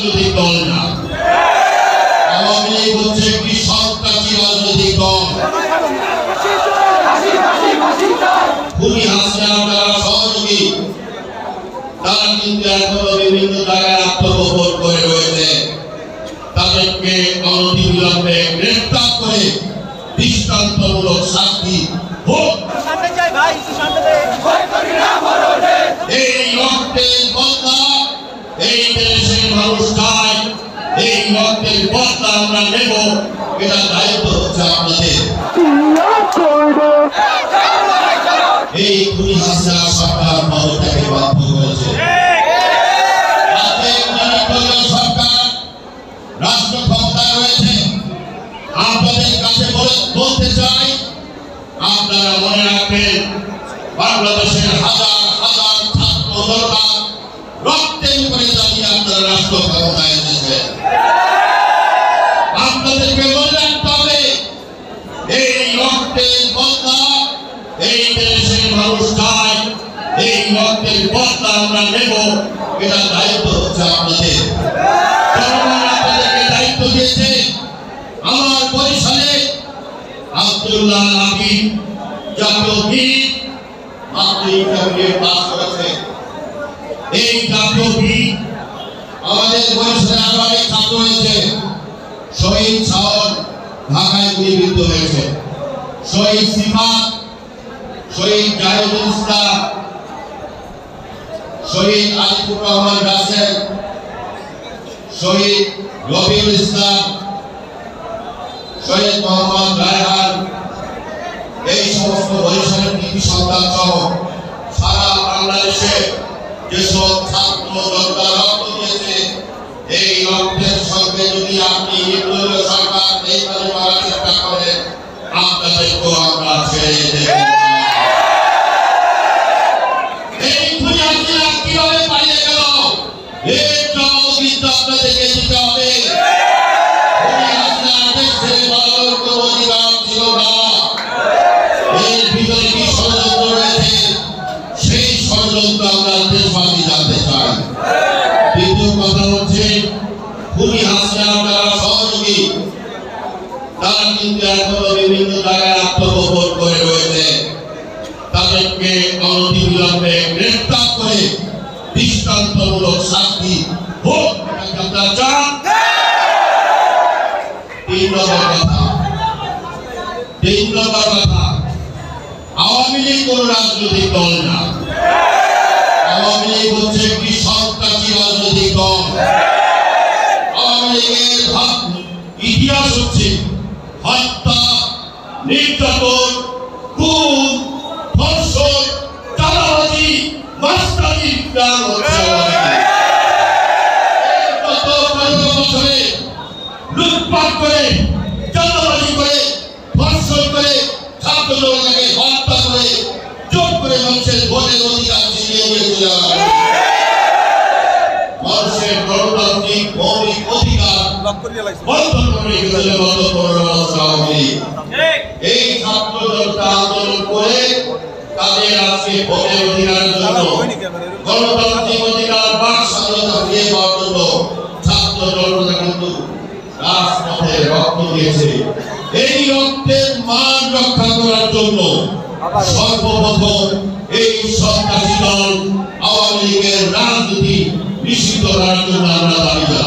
রাজনৈতিক দল না। আওয়ামী লীগ হচ্ছে একটি সন্ত্রাসী রাজনৈতিক দল। খুনি হাসিনা যারা সহযোগী তারা কিন্তু এখনো বিভিন্ন জায়গায় আত্মগোপন করে রয়েছে। তাদেরকে অনতিবিলম্বে গ্রেফতার করে দৃষ্টান্তমূলক শাস্তি হোক। এই রক্তের বদলা এই দেশের মানুষ চায়, এই রক্তের বদলা আমরা নেব, এটা দায়িত্ব হচ্ছে আপনাদের। এই খুনি হাসিনা সরকার পদত্যাগে বাধ্য হয়েছে। সরকার রাষ্ট্র ক্ষমতা রয়েছে। আপনাদের কাছে বলতে চাই, আপনারা মনে রাখবেন বাংলাদেশের হাজার হাজার ছাত্র জনতা রক্তের উপরে দাঁড়িয়ে আপনারা রাষ্ট্র ক্ষমতায় এসেছেন। আপনাদেরকে মনে রাখতে হবে এই রক্তের বদলা এই দেশের মানুষ চায়, এই রক্তের বদলা আমরা নেব, এটা দায়িত্ব হচ্ছে আপনাদের। জনগণ আপনাদেরকে দায়িত্ব দিয়েছে। আমার বরিশালে আব্দুল্লাহ আবিদ জাতীয় গীত পাস করেছে। এই জাতীয় গীত আমাদের বরিশালে আরো অনেক ছাত্র হয়েছে। শহীদ শাওন ঢাকায় গুলিবিদ্ধ হয়েছে। শহীদ সিফাত, শহীদ জাহিদুল ইসলাম, শহীদ আলিফুর রহমান রাসেল, শহীদ রবিউল ইসলাম, শহীদ মোহাম্মদ রায়হান, এই সমস্ত বরিশালের কৃতি সন্তান সহ সারা বাংলাদেশে যেসব ছাত্র জনতা রক্ত দিয়েছে, এই রক্তের সঙ্গে যদি আপনি নির্দলীয় সরকার এইভাবে মারার চেষ্টা করেন, আপনাদেরকেও আমরা ছেড়ে দেব। এই খুনি হাসিনা কিভাবে পালিয়ে গেল, এর জবাব কিন্তু আপনাদেরকে দিতে হবে। খুনি হাসিনার দেশ ছেড়ে পালানোর কোনো অধিকার ছিল না। এর ভিতরে কি ষড়যন্ত্র রয়েছে, সেই ষড়যন্ত্র আমরা দেশবাসী জানতে চাই। দ্বিতীয় কথা হচ্ছে, খুনি হাসিনা যারা সহযোগী তারা কিন্তু এখনো বিভিন্ন জায়গায় আত্মগোপন করে রয়েছে। তাদেরকে অনতিবিলম্বে গ্রেফতার করে দৃষ্টান্তমূলক শাস্তি হোক, আপনারা চান। তিন নম্বর কথা, আওয়ামী লীগ কোন রাজনৈতিক দল না। আওয়ামী লীগ হচ্ছে একটি সন্ত্রাসী রাজনৈতিক দল। আওয়ামী লীগের ইতিহাস হচ্ছে হত্যা, নির্যাতন, খুন, ধর্ষণ, চাঁদাবাজি, মাস্তানি, বছরে লুটপাট করে, চাঁদাবাজি করে, ধর্ষণ করে, ছাত্র জনতাকে হত্যা করে, জোর করে মানুষের ভোটের অধিকার ছিনিয়ে নিয়ে যাওয়া, মানুষের গণতান্ত্রিক মৌলিক অধিকার বন্ধন করে এই ছাত্র জনতা আন্দোলন করে তাদের আজকে ভোটের অধিকারের জন্য, গণতান্ত্রিক অধিকার, বাক স্বাধীনতা ফিরে পাওয়ার জন্য ছাত্র জনতা কিন্তু রাজপথে রক্ত দিয়েছে। এই রক্তের মান রক্ষা করার জন্য সর্বপ্রথম এই সন্ত্রাসী দল আওয়ামী লীগের রাজনীতি নিষিদ্ধ করার জন্য আমরা দাবি জানাই।